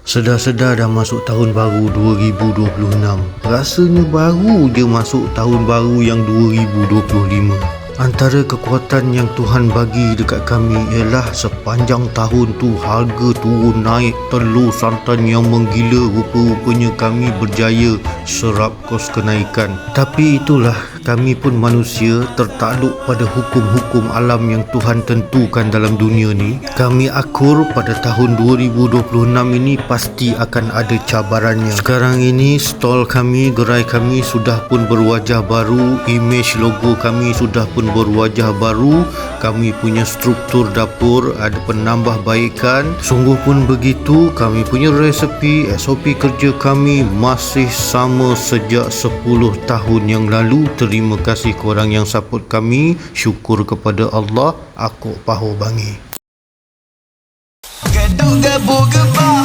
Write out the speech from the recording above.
Sedar-sedar dah masuk tahun baru 2026. Rasanya baru je masuk tahun baru yang 2025. Antara kekuatan yang Tuhan bagi dekat kami ialah sepanjang tahun tu harga turun naik telur santan yang menggila. Rupa-rupanya kami berjaya serap kos kenaikan. Tapi itulah, kami pun manusia tertakluk pada hukum-hukum alam yang Tuhan tentukan dalam dunia ni. Kami akur pada tahun 2026 ini pasti akan ada cabarannya. Sekarang ini stall kami, gerai kami sudah pun berwajah baru, image logo kami sudah pun berwajah baru, kami punya struktur dapur ada penambahbaikan. Sungguh pun begitu, kami punya resepi, SOP kerja kami masih sama sejak 10 tahun yang lalu. Terima kasih korang yang support kami. Syukur kepada Allah. Aku Paho Bangi. Gedung gebu gebah